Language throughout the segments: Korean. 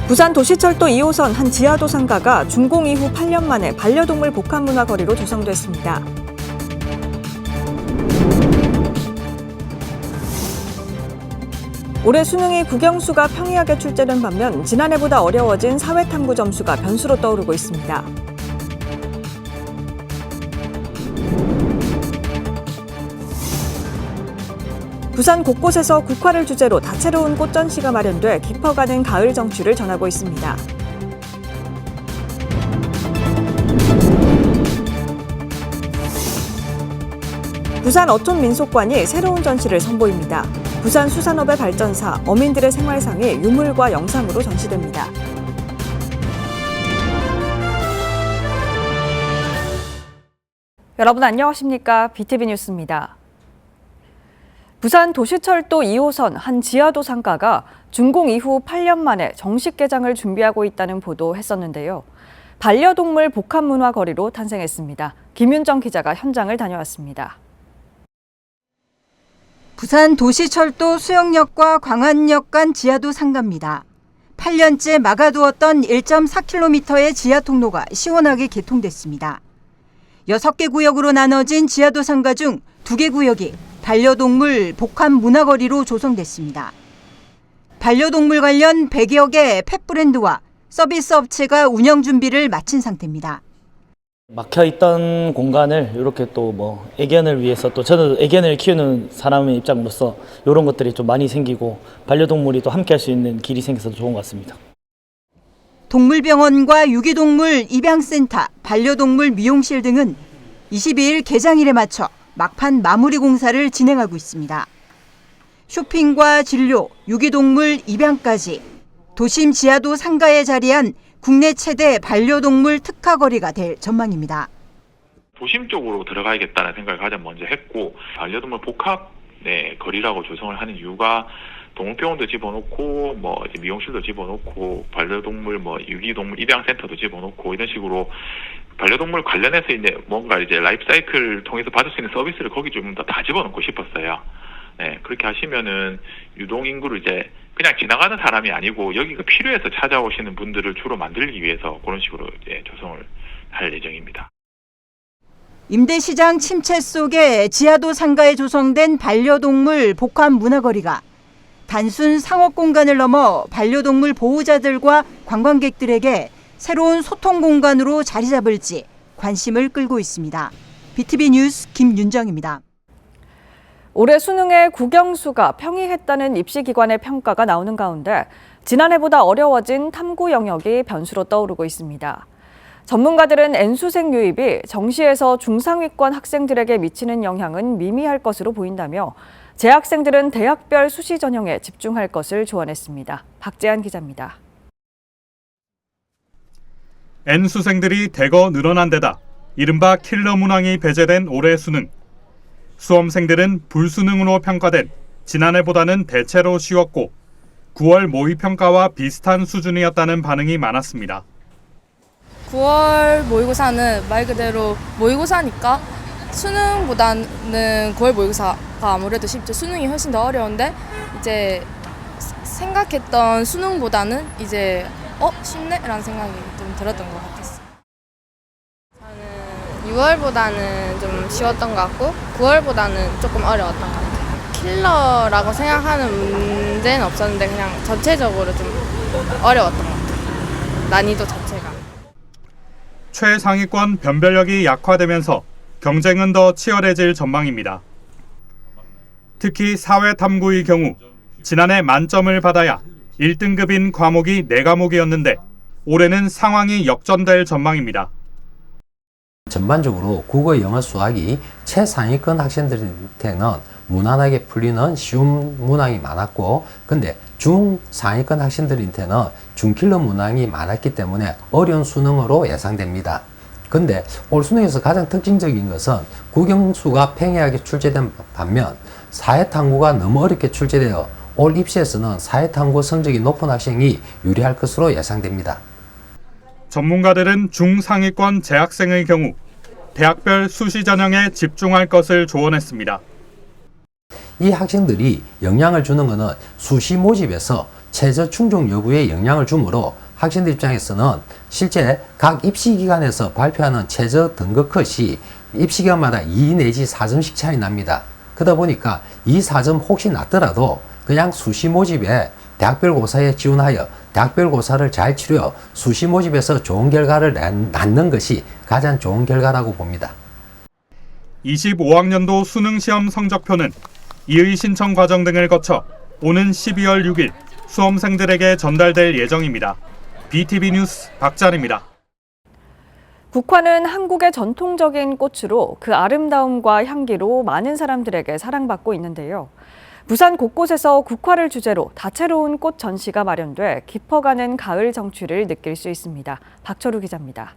부산 도시철도 2호선 한 지하도 상가가 준공 이후 8년 만에 반려동물 복합문화 거리로 조성됐습니다. 올해 수능이 국영수가 평이하게 출제된 반면 지난해보다 어려워진 사회탐구 점수가 변수로 떠오르고 있습니다. 부산 곳곳에서 국화를 주제로 다채로운 꽃전시가 마련돼 깊어가는 가을 정취를 전하고 있습니다. 부산 어촌민속관이 새로운 전시를 선보입니다. 부산 수산업의 발전사, 어민들의 생활상이 유물과 영상으로 전시됩니다. 여러분 안녕하십니까? BTV 뉴스입니다. 부산 도시철도 2호선 한 지하도 상가가 준공 이후 8년 만에 정식 개장을 준비하고 있다는 보도했었는데요. 반려동물 복합문화 거리로 탄생했습니다. 김윤정 기자가 현장을 다녀왔습니다. 부산 도시철도 수영역과 광안역 간 지하도 상가입니다. 8년째 막아두었던 1.4km의 지하 통로가 시원하게 개통됐습니다. 6개 구역으로 나눠진 지하도 상가 중 2개 구역이 반려동물 복합 문화거리로 조성됐습니다. 반려동물 관련 100여 개 펫 브랜드와 서비스 업체가 운영 준비를 마친 상태입니다. 막혀있던 공간을 이렇게 또 애견을 위해서 또 저는 애견을 키우는 사람의 입장으로서 이런 것들이 좀 많이 생기고 반려동물이 또 함께 할 수 있는 길이 생겨서 좋은 것 같습니다. 동물병원과 유기동물 입양센터, 반려동물 미용실 등은 22일 개장일에 맞춰 막판 마무리 공사를 진행하고 있습니다. 쇼핑과 진료, 유기동물 입양까지 도심 지하도 상가에 자리한 국내 최대 반려동물 특화거리가 될 전망입니다. 도심 쪽으로 들어가야겠다는 생각을 가장 먼저 했고, 반려동물 복합 거리라고 조성을 하는 이유가 동물병원도 집어넣고 이제 미용실도 집어넣고 반려동물 유기동물 입양센터도 집어넣고 이런 식으로 반려동물 관련해서 이제 뭔가 이제 라이프 사이클을 통해서 받을 수 있는 서비스를 거기 좀 더 다 집어넣고 싶었어요. 네, 그렇게 하시면은 유동 인구를 이제 그냥 지나가는 사람이 아니고 여기가 필요해서 찾아오시는 분들을 주로 만들기 위해서 그런 식으로 이제 조성을 할 예정입니다. 임대시장 침체 속에 지하도 상가에 조성된 반려동물 복합 문화거리가 단순 상업 공간을 넘어 반려동물 보호자들과 관광객들에게 새로운 소통 공간으로 자리 잡을지 관심을 끌고 있습니다. BTV 뉴스 김윤정입니다. 올해 수능의 국영수가 평이했다는 입시기관의 평가가 나오는 가운데 지난해보다 어려워진 탐구 영역이 변수로 떠오르고 있습니다. 전문가들은 N수생 유입이 정시에서 중상위권 학생들에게 미치는 영향은 미미할 것으로 보인다며 재학생들은 대학별 수시 전형에 집중할 것을 조언했습니다. 박재한 기자입니다. N수생들이 대거 늘어난 데다 이른바 킬러 문항이 배제된 올해 수능. 수험생들은 불수능으로 평가된 지난해보다는 대체로 쉬웠고 9월 모의평가와 비슷한 수준이었다는 반응이 많았습니다. 9월 모의고사는 말 그대로 모의고사니까 수능보다는 9월 모의고사가 아무래도 쉽죠. 수능이 훨씬 더 어려운데 이제 생각했던 수능보다는 이제 쉽네? 라는 생각이 좀 들었던 것 같았어요. 저는 6월보다는 좀 쉬웠던 것 같고 9월보다는 조금 어려웠던 것 같아요. 킬러라고 생각하는 문제는 없었는데 그냥 전체적으로 좀 어려웠던 것 같아요. 난이도 자체가. 최상위권 변별력이 약화되면서 경쟁은 더 치열해질 전망입니다. 특히 사회탐구의 경우 지난해 만점을 받아야 1등급인 과목이 4과목이었는데 올해는 상황이 역전될 전망입니다. 전반적으로 국어, 영어, 수학이 최상위권 학생들한테는 무난하게 풀리는 쉬운 문항이 많았고 근데 중상위권 학생들한테는 중킬러 문항이 많았기 때문에 어려운 수능으로 예상됩니다. 근데 올 수능에서 가장 특징적인 것은 국영수가 평이하게 출제된 반면 사회탐구가 너무 어렵게 출제되어 올 입시에서는 사회탐구 성적이 높은 학생이 유리할 것으로 예상됩니다. 전문가들은 중상위권 재학생의 경우 대학별 수시 전형에 집중할 것을 조언했습니다. 이 학생들이 영향을 주는 것은 수시 모집에서 최저 충족 여부에 영향을 주므로 학생들 입장에서는 실제 각 입시기관에서 발표하는 최저 등급 컷이 입시기관마다 2 내지 4점씩 차이 납니다. 그러다 보니까 이 4점 혹시 낮더라도 그냥 수시 모집에 대학별 고사에 지원하여 대학별 고사를 잘 치려 수시 모집에서 좋은 결과를 낳는 것이 가장 좋은 결과라고 봅니다. 25학년도 수능시험 성적표는 이의 신청 과정 등을 거쳐 오는 12월 6일 수험생들에게 전달될 예정입니다. BTV 뉴스 박찬입니다. 국화는 한국의 전통적인 꽃으로 그 아름다움과 향기로 많은 사람들에게 사랑받고 있는데요. 부산 곳곳에서 국화를 주제로 다채로운 꽃 전시가 마련돼 깊어가는 가을 정취를 느낄 수 있습니다. 박철우 기자입니다.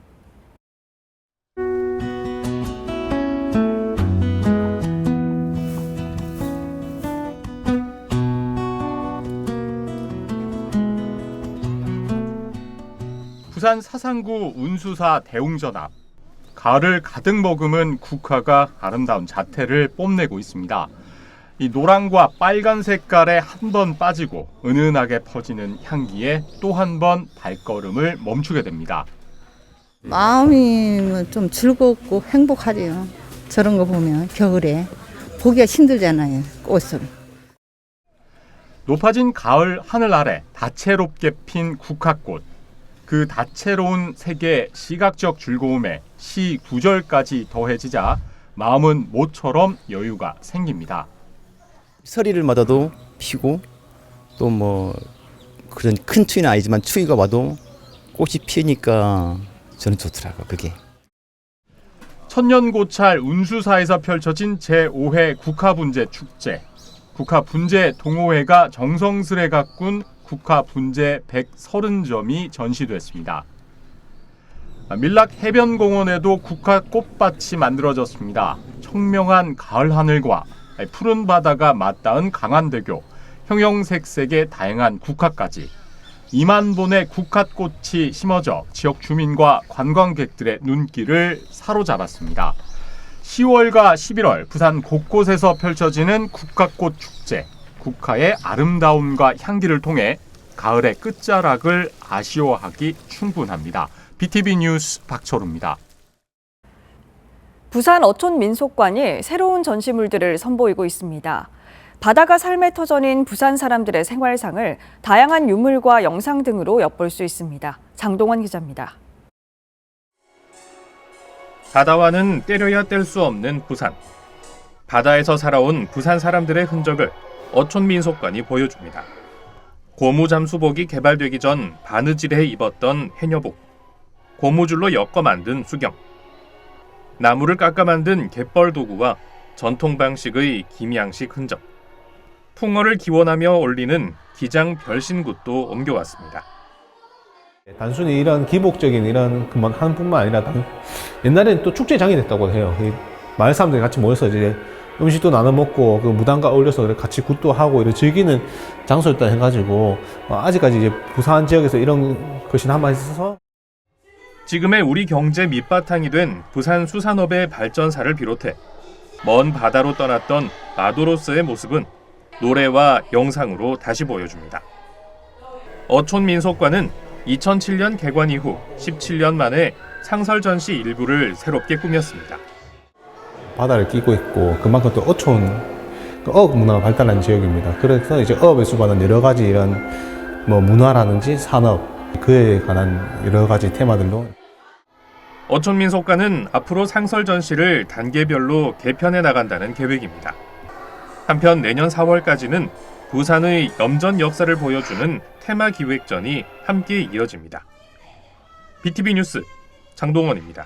부산 사상구 운수사 대웅전 앞. 가을을 가득 머금은 국화가 아름다운 자태를 뽐내고 있습니다. 이 노란과 빨간 색깔에 한 번 빠지고 은은하게 퍼지는 향기에 또 한 번 발걸음을 멈추게 됩니다. 마음이 좀 즐겁고 행복하죠. 저런 거 보면 겨울에 보기가 힘들잖아요. 꽃을. 높아진 가을 하늘 아래 다채롭게 핀 국화꽃. 그 다채로운 색의 시각적 즐거움에 시 구절까지 더해지자 마음은 모처럼 여유가 생깁니다. 서리를 맞아도 피고 또 뭐 그런 큰 추위는 아니지만 추위가 와도 꽃이 피니까 저는 좋더라고요. 그게. 천년고찰 운수사에서 펼쳐진 제5회 국화분재 축제. 국화분재 동호회가 정성스레 가꾼 국화분재 130점이 전시됐습니다. 밀락 해변공원에도 국화 꽃밭이 만들어졌습니다. 청명한 가을 하늘과 푸른 바다가 맞닿은 강안대교, 형형색색의 다양한 국화까지 2만 본의 국화꽃이 심어져 지역 주민과 관광객들의 눈길을 사로잡았습니다. 10월과 11월 부산 곳곳에서 펼쳐지는 국화꽃 축제. 국화의 아름다움과 향기를 통해 가을의 끝자락을 아쉬워하기 충분합니다. BTV 뉴스 박철우입니다. 부산 어촌민속관이 새로운 전시물들을 선보이고 있습니다. 바다가 삶의 터전인 부산 사람들의 생활상을 다양한 유물과 영상 등으로 엿볼 수 있습니다. 장동원 기자입니다. 바다와는 때려야 뗄 수 없는 부산. 바다에서 살아온 부산 사람들의 흔적을 어촌민속관이 보여줍니다. 고무잠수복이 개발되기 전 바느질에 입었던 해녀복, 고무줄로 엮어 만든 수경, 나무를 깎아 만든 갯벌 도구와 전통 방식의 김양식 흔적, 풍어를 기원하며 올리는 기장 별신굿도 옮겨왔습니다. 단순히 이런 기복적인 이런 그만 하는 뿐만 아니라 옛날에는 또 축제장이 됐다고 해요. 마을 사람들이 같이 모여서 이제 음식도 나눠 먹고 그 무당과 어울려서 같이 굿도 하고 이런 즐기는 장소였다 해가지고 아직까지 이제 부산 지역에서 이런 것이 남아 있어서 지금의 우리 경제 밑바탕이 된 부산 수산업의 발전사를 비롯해 먼 바다로 떠났던 마도로스의 모습은 노래와 영상으로 다시 보여줍니다. 어촌민속관은 2007년 개관 이후 17년 만에 상설전시 일부를 새롭게 꾸몄습니다. 바다를 끼고 있고 그만큼 또 어촌 어업 문화가 발달한 지역입니다. 그래서 이제 어업에 수반한 여러 가지 이런 뭐 문화라든지 산업 그에 관한 여러 가지 테마들로 어촌민속관은 앞으로 상설전시를 단계별로 개편해 나간다는 계획입니다. 한편 내년 4월까지는 부산의 염전 역사를 보여주는 테마 기획전이 함께 이어집니다. BTV 뉴스 장동원입니다.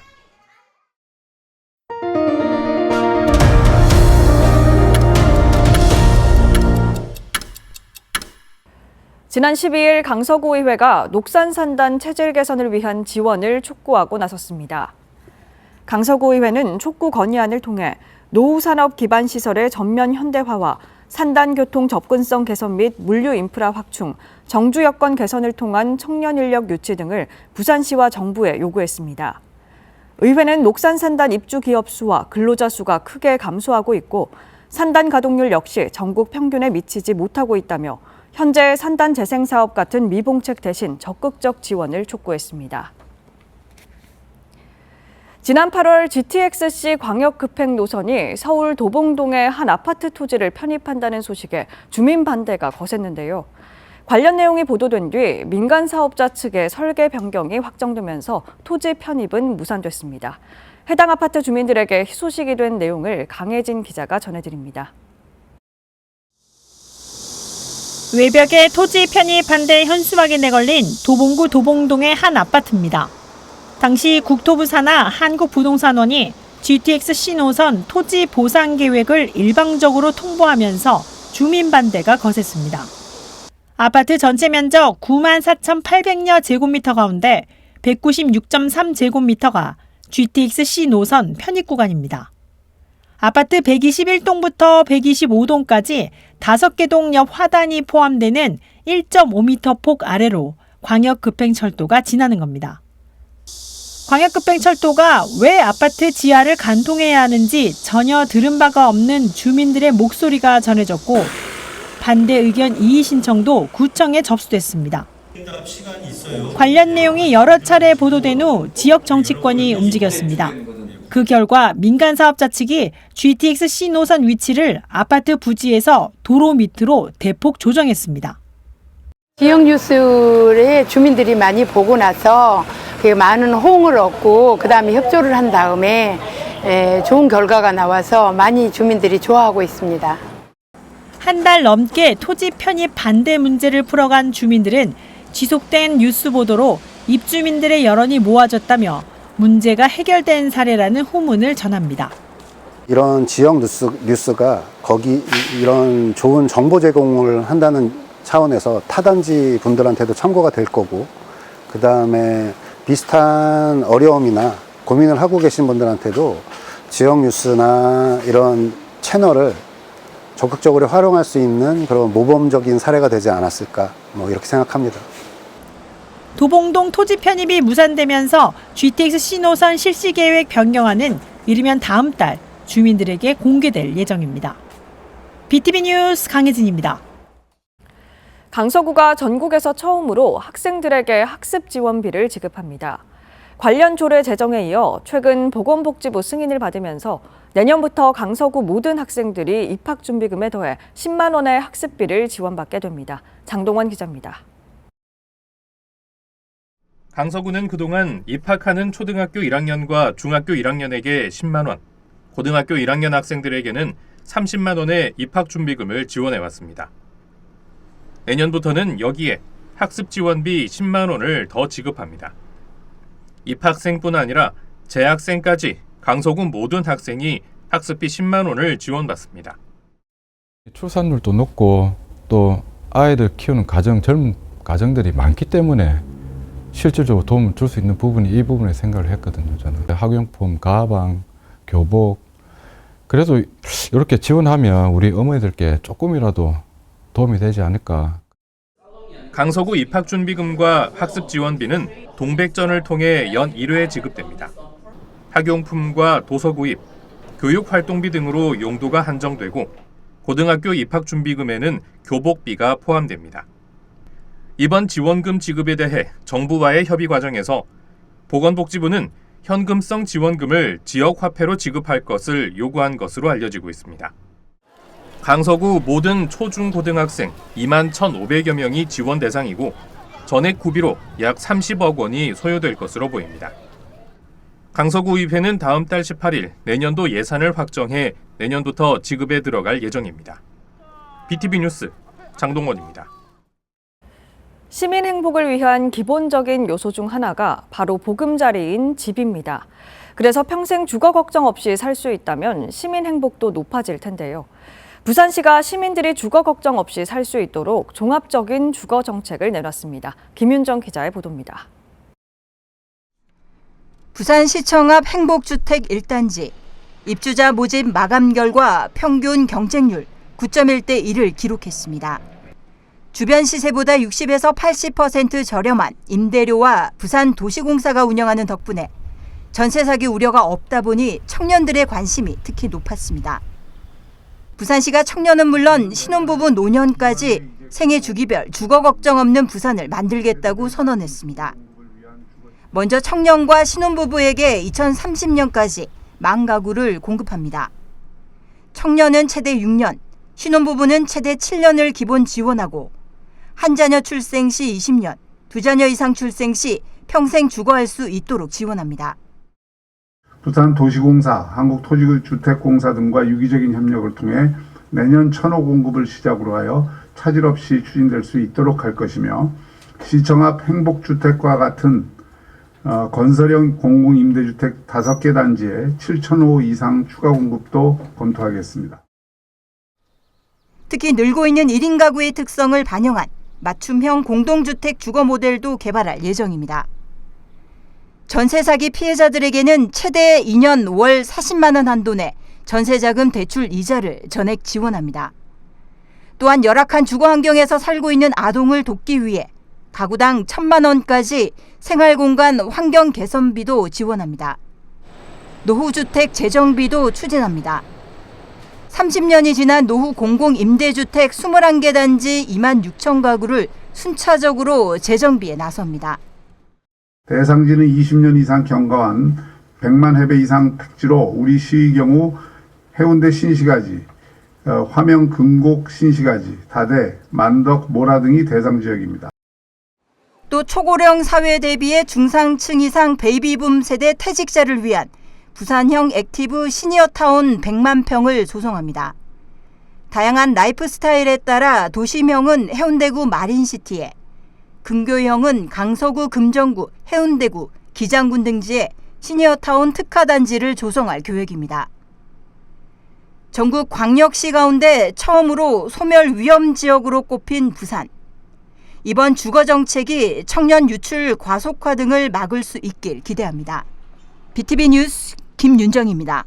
지난 12일 강서구의회가 녹산산단 체질 개선을 위한 지원을 촉구하고 나섰습니다. 강서구의회는 촉구 건의안을 통해 노후산업 기반 시설의 전면 현대화와 산단 교통 접근성 개선 및 물류 인프라 확충, 정주 여건 개선을 통한 청년 인력 유치 등을 부산시와 정부에 요구했습니다. 의회는 녹산산단 입주 기업 수와 근로자 수가 크게 감소하고 있고 산단 가동률 역시 전국 평균에 미치지 못하고 있다며 현재 산단 재생 사업 같은 미봉책 대신 적극적 지원을 촉구했습니다. 지난 8월 GTX-C 광역급행 노선이 서울 도봉동의 한 아파트 토지를 편입한다는 소식에 주민 반대가 거셌는데요. 관련 내용이 보도된 뒤 민간 사업자 측의 설계 변경이 확정되면서 토지 편입은 무산됐습니다. 해당 아파트 주민들에게 희소식이 된 내용을 강혜진 기자가 전해드립니다. 외벽에 토지 편입 반대 현수막이 내걸린 도봉구 도봉동의 한 아파트입니다. 당시 국토부 산하 한국부동산원이 GTX-C 노선 토지 보상 계획을 일방적으로 통보하면서 주민 반대가 거셌습니다. 아파트 전체 면적 94,800여 제곱미터 가운데 196.3제곱미터가 GTX-C 노선 편입 구간입니다. 아파트 121동부터 125동까지 5개 동 옆 화단이 포함되는 1.5m 폭 아래로 광역급행철도가 지나는 겁니다. 광역급행철도가 왜 아파트 지하를 관통해야 하는지 전혀 들은 바가 없는 주민들의 목소리가 전해졌고 반대 의견 이의 신청도 구청에 접수됐습니다. 관련 내용이 여러 차례 보도된 후 지역 정치권이 움직였습니다. 그 결과 민간 사업자 측이 GTX-C 노선 위치를 아파트 부지에서 도로 밑으로 대폭 조정했습니다. 지역 뉴스에 주민들이 많이 보고 나서 많은 호응을 얻고 그다음에 협조를 한 다음에 좋은 결과가 나와서 많이 주민들이 좋아하고 있습니다. 한 달 넘게 토지 편입 반대 문제를 풀어간 주민들은 지속된 뉴스 보도로 입주민들의 여론이 모아졌다며 문제가 해결된 사례라는 후문을 전합니다. 이런 지역 뉴스가 거기 이런 좋은 정보 제공을 한다는 차원에서 타단지 분들한테도 참고가 될 거고, 그 다음에 비슷한 어려움이나 고민을 하고 계신 분들한테도 지역 뉴스나 이런 채널을 적극적으로 활용할 수 있는 그런 모범적인 사례가 되지 않았을까, 이렇게 생각합니다. 도봉동 토지 편입이 무산되면서 GTX-C 노선 실시 계획 변경안은 이르면 다음 달 주민들에게 공개될 예정입니다. BTV 뉴스 강혜진입니다. 강서구가 전국에서 처음으로 학생들에게 학습 지원비를 지급합니다. 관련 조례 제정에 이어 최근 보건복지부 승인을 받으면서 내년부터 강서구 모든 학생들이 입학준비금에 더해 10만 원의 학습비를 지원받게 됩니다. 장동원 기자입니다. 강서구는 그동안 입학하는 초등학교 1학년과 중학교 1학년에게 10만 원, 고등학교 1학년 학생들에게는 30만 원의 입학준비금을 지원해왔습니다. 내년부터는 여기에 학습 지원비 10만 원을 더 지급합니다. 입학생뿐 아니라 재학생까지 강서구 모든 학생이 학습비 10만 원을 지원받습니다. 출산율도 높고 또 아이들 키우는 젊은 가정들이 많기 때문에 실질적으로 도움을 줄 수 있는 부분이 이 부분에 생각을 했거든요. 저는 학용품, 가방, 교복, 그래도 이렇게 지원하면 우리 어머니들께 조금이라도 도움이 되지 않을까. 강서구 입학준비금과 학습지원비는 동백전을 통해 연 1회 지급됩니다. 학용품과 도서 구입, 교육활동비 등으로 용도가 한정되고 고등학교 입학준비금에는 교복비가 포함됩니다. 이번 지원금 지급에 대해 정부와의 협의 과정에서 보건복지부는 현금성 지원금을 지역화폐로 지급할 것을 요구한 것으로 알려지고 있습니다. 강서구 모든 초중고등학생 2만 1,500여 명이 지원 대상이고 전액 구비로 약 30억 원이 소요될 것으로 보입니다. 강서구의회는 다음 달 18일 내년도 예산을 확정해 내년부터 지급에 들어갈 예정입니다. BTV 뉴스 장동원입니다. 시민 행복을 위한 기본적인 요소 중 하나가 바로 보금자리인 집입니다. 그래서 평생 주거 걱정 없이 살 수 있다면 시민 행복도 높아질 텐데요. 부산시가 시민들이 주거 걱정 없이 살 수 있도록 종합적인 주거 정책을 내놨습니다. 김윤정 기자의 보도입니다. 부산시청 앞 행복주택 1단지. 입주자 모집 마감 결과 평균 경쟁률 9.1대 1을 기록했습니다. 주변 시세보다 60에서 80% 저렴한 임대료와 부산도시공사가 운영하는 덕분에 전세 사기 우려가 없다 보니 청년들의 관심이 특히 높았습니다. 부산시가 청년은 물론 신혼부부 노년까지 생애 주기별 주거 걱정 없는 부산을 만들겠다고 선언했습니다. 먼저 청년과 신혼부부에게 2030년까지 10,000가구를 공급합니다. 청년은 최대 6년, 신혼부부는 최대 7년을 기본 지원하고 한 자녀 출생 시 20년, 두 자녀 이상 출생 시 평생 주거할 수 있도록 지원합니다. 부산도시공사, 한국토지주택공사 등과 유기적인 협력을 통해 내년 1,000호 공급을 시작으로 하여 차질 없이 추진될 수 있도록 할 것이며 시청 앞 행복주택과 같은 건설형 공공임대주택 5개 단지에 7,000호 이상 추가 공급도 검토하겠습니다. 특히 늘고 있는 1인 가구의 특성을 반영한 맞춤형 공동주택 주거 모델도 개발할 예정입니다. 전세 사기 피해자들에게는 최대 2년 월 40만 원 한도 내 전세자금 대출 이자를 전액 지원합니다. 또한 열악한 주거 환경에서 살고 있는 아동을 돕기 위해 가구당 1,000만 원까지 생활공간 환경 개선비도 지원합니다. 노후주택 재정비도 추진합니다. 30년이 지난 노후 공공임대주택 21개 단지 26,000가구를 순차적으로 재정비에 나섭니다. 대상지는 20년 이상 경과한 100만 해배 이상 택지로 우리 시의 경우 해운대 신시가지, 화명 금곡 신시가지, 다대, 만덕, 모라 등이 대상 지역입니다. 또 초고령 사회 대비의 중상층 이상 베이비붐 세대 퇴직자를 위한 부산형 액티브 시니어타운 100만 평을 조성합니다. 다양한 라이프 스타일에 따라 도시명은 해운대구 마린시티에, 근교형은 강서구, 금정구, 해운대구, 기장군 등지에 시니어타운 특화단지를 조성할 계획입니다. 전국 광역시 가운데 처음으로 소멸 위험 지역으로 꼽힌 부산. 이번 주거 정책이 청년 유출 과속화 등을 막을 수 있길 기대합니다. BTV 뉴스 김윤정입니다.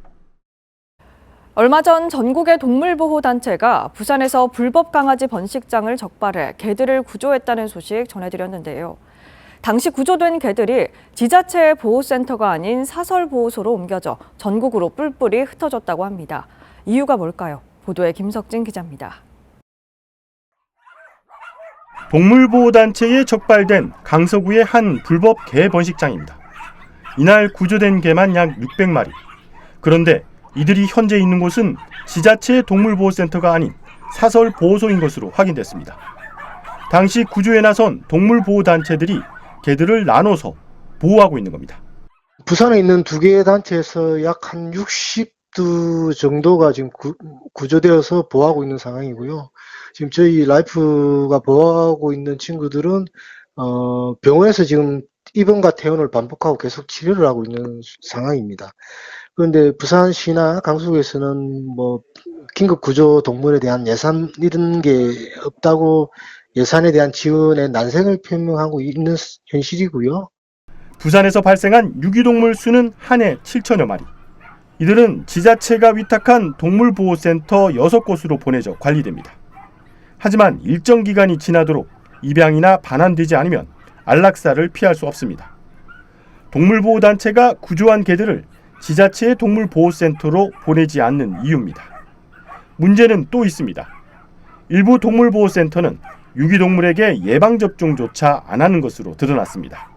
얼마 전 전국의 동물보호단체가 부산에서 불법 강아지 번식장을 적발해 개들을 구조했다는 소식 전해드렸는데요. 당시 구조된 개들이 지자체의 보호센터가 아닌 사설보호소로 옮겨져 전국으로 뿔뿔이 흩어졌다고 합니다. 이유가 뭘까요? 보도에 김석진 기자입니다. 동물보호단체에 적발된 강서구의 한 불법 개 번식장입니다. 이날 구조된 개만 약 600마리. 그런데 이들이 현재 있는 곳은 지자체 동물보호센터가 아닌 사설보호소인 것으로 확인됐습니다. 당시 구조에 나선 동물보호단체들이 개들을 나눠서 보호하고 있는 겁니다. 부산에 있는 2개의 단체에서 약 한 60두 정도가 지금 구조되어서 보호하고 있는 상황이고요. 지금 저희 라이프가 보호하고 있는 친구들은 병원에서 지금 입원과 퇴원을 반복하고 계속 치료를 하고 있는 상황입니다. 그런데 부산시나 강서구에서는 긴급 구조 동물에 대한 예산 이런 게 없다고 예산에 대한 지원에 난색을 표명하고 있는 현실이고요. 부산에서 발생한 유기동물 수는 한 해 7천여 마리. 이들은 지자체가 위탁한 동물보호센터 6곳으로 보내져 관리됩니다. 하지만 일정 기간이 지나도록 입양이나 반환되지 않으면 안락사를 피할 수 없습니다. 동물보호단체가 구조한 개들을 지자체의 동물보호센터로 보내지 않는 이유입니다. 문제는 또 있습니다. 일부 동물보호센터는 유기동물에게 예방접종조차 안 하는 것으로 드러났습니다.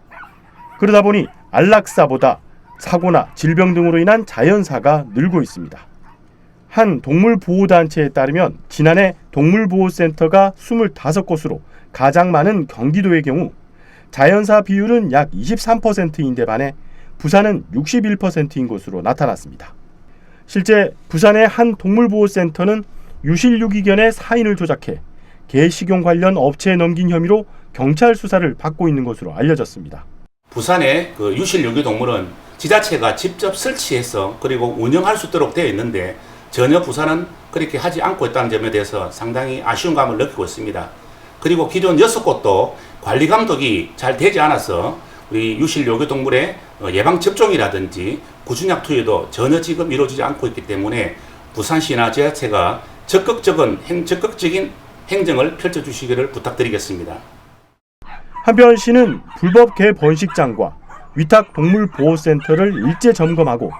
그러다 보니 안락사보다 사고나 질병 등으로 인한 자연사가 늘고 있습니다. 한 동물보호단체에 따르면 지난해 동물보호센터가 25곳으로 가장 많은 경기도의 경우 자연사 비율은 약 23%인데 반해 부산은 61%인 것으로 나타났습니다. 실제 부산의 한 동물보호센터는 유실유기견의 사인을 조작해 개 식용 관련 업체에 넘긴 혐의로 경찰 수사를 받고 있는 것으로 알려졌습니다. 부산의 유실유기동물은 지자체가 직접 설치해서 그리고 운영할 수 있도록 되어 있는데 전혀 부산은 그렇게 하지 않고 있다는 점에 대해서 상당히 아쉬운 감을 느끼고 있습니다. 그리고 기존 6곳도 관리 감독이 잘 되지 않아서 우리 유실유기동물의 예방접종이라든지 구준약 투여도 전혀 지금 이루어지지 않고 있기 때문에 부산시나 지자체가 적극적인 행정을 펼쳐주시기를 부탁드리겠습니다. 한편 시는 불법 개 번식장과 위탁 동물보호센터를 일제 점검하고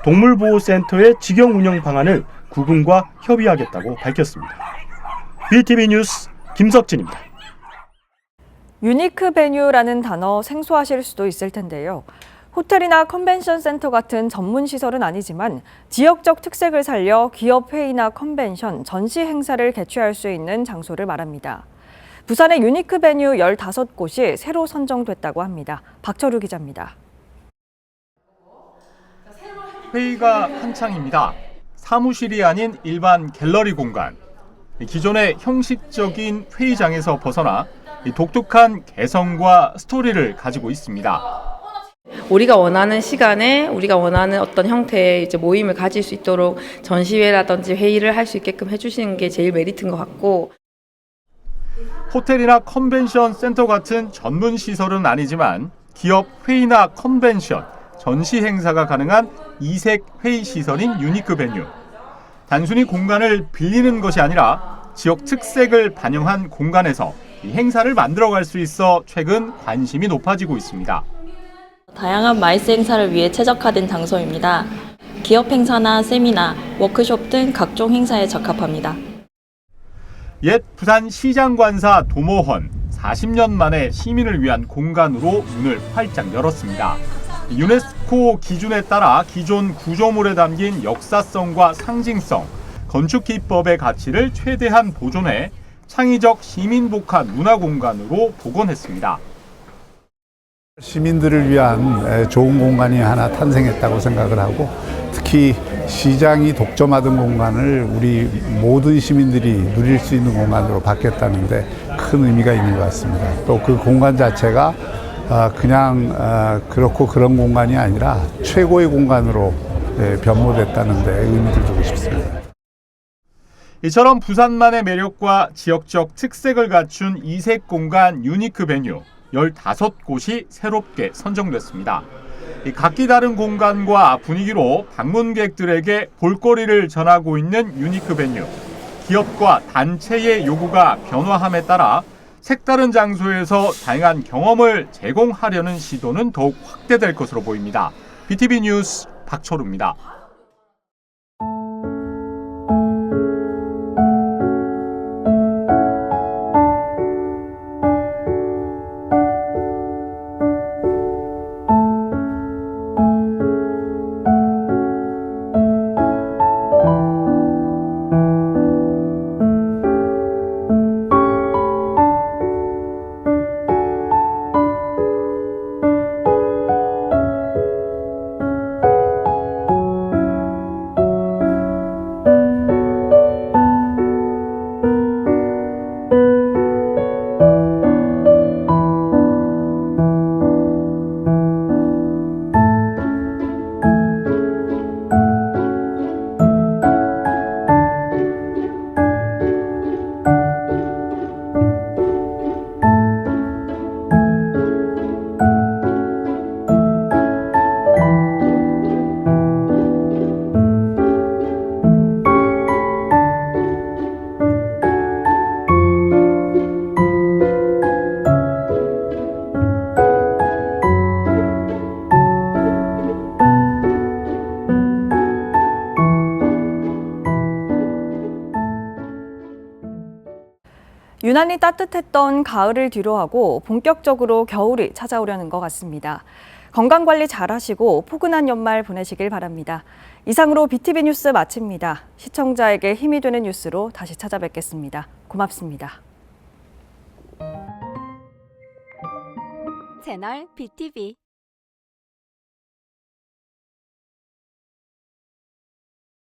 동물보호센터의 직영 운영 방안을 구군과 협의하겠다고 밝혔습니다. BTV 뉴스 김석진입니다. 유니크 베뉴라는 단어 생소하실 수도 있을 텐데요. 호텔이나 컨벤션 센터 같은 전문 시설은 아니지만 지역적 특색을 살려 기업 회의나 컨벤션, 전시 행사를 개최할 수 있는 장소를 말합니다. 부산의 유니크 베뉴 15곳이 새로 선정됐다고 합니다. 박철우 기자입니다. 회의가 한창입니다. 사무실이 아닌 일반 갤러리 공간. 기존의 형식적인 회의장에서 벗어나 독특한 개성과 스토리를 가지고 있습니다. 우리가 원하는 시간에 우리가 원하는 어떤 형태의 이제 모임을 가질 수 있도록 전시회라든지 회의를 할 수 있게끔 해주시는 게 제일 메리트인 것 같고. 호텔이나 컨벤션 센터 같은 전문 시설은 아니지만 기업 회의나 컨벤션, 전시 행사가 가능한 이색 회의 시설인 유니크 베뉴. 단순히 공간을 빌리는 것이 아니라 지역 특색을 반영한 공간에서 이 행사를 만들어갈 수 있어 최근 관심이 높아지고 있습니다. 다양한 마이스 행사를 위해 최적화된 장소입니다. 기업 행사나 세미나, 워크숍 등 각종 행사에 적합합니다. 옛 부산 시장관사 도모헌 40년 만에 시민을 위한 공간으로 문을 활짝 열었습니다. 유네스코 기준에 따라 기존 구조물에 담긴 역사성과 상징성, 건축 기법의 가치를 최대한 보존해 창의적 시민복합 문화공간으로 복원했습니다. 시민들을 위한 좋은 공간이 하나 탄생했다고 생각을 하고 특히 시장이 독점하던 공간을 우리 모든 시민들이 누릴 수 있는 공간으로 바뀌었다는데 큰 의미가 있는 것 같습니다. 또 그 공간 자체가 그냥 그렇고 그런 공간이 아니라 최고의 공간으로 변모됐다는 데 의미를 두고 싶습니다. 이처럼 부산만의 매력과 지역적 특색을 갖춘 이색 공간 유니크 베뉴 15곳이 새롭게 선정됐습니다. 각기 다른 공간과 분위기로 방문객들에게 볼거리를 전하고 있는 유니크 베뉴. 기업과 단체의 요구가 변화함에 따라 색다른 장소에서 다양한 경험을 제공하려는 시도는 더욱 확대될 것으로 보입니다. BTV 뉴스 박철우입니다. 유난히 따뜻했던 가을을 뒤로하고 본격적으로 겨울이 찾아오려는 것 같습니다. 건강관리 잘하시고 포근한 연말 보내시길 바랍니다. 이상으로 BTV 뉴스 마칩니다. 시청자에게 힘이 되는 뉴스로 다시 찾아뵙겠습니다. 고맙습니다. 채널 BTV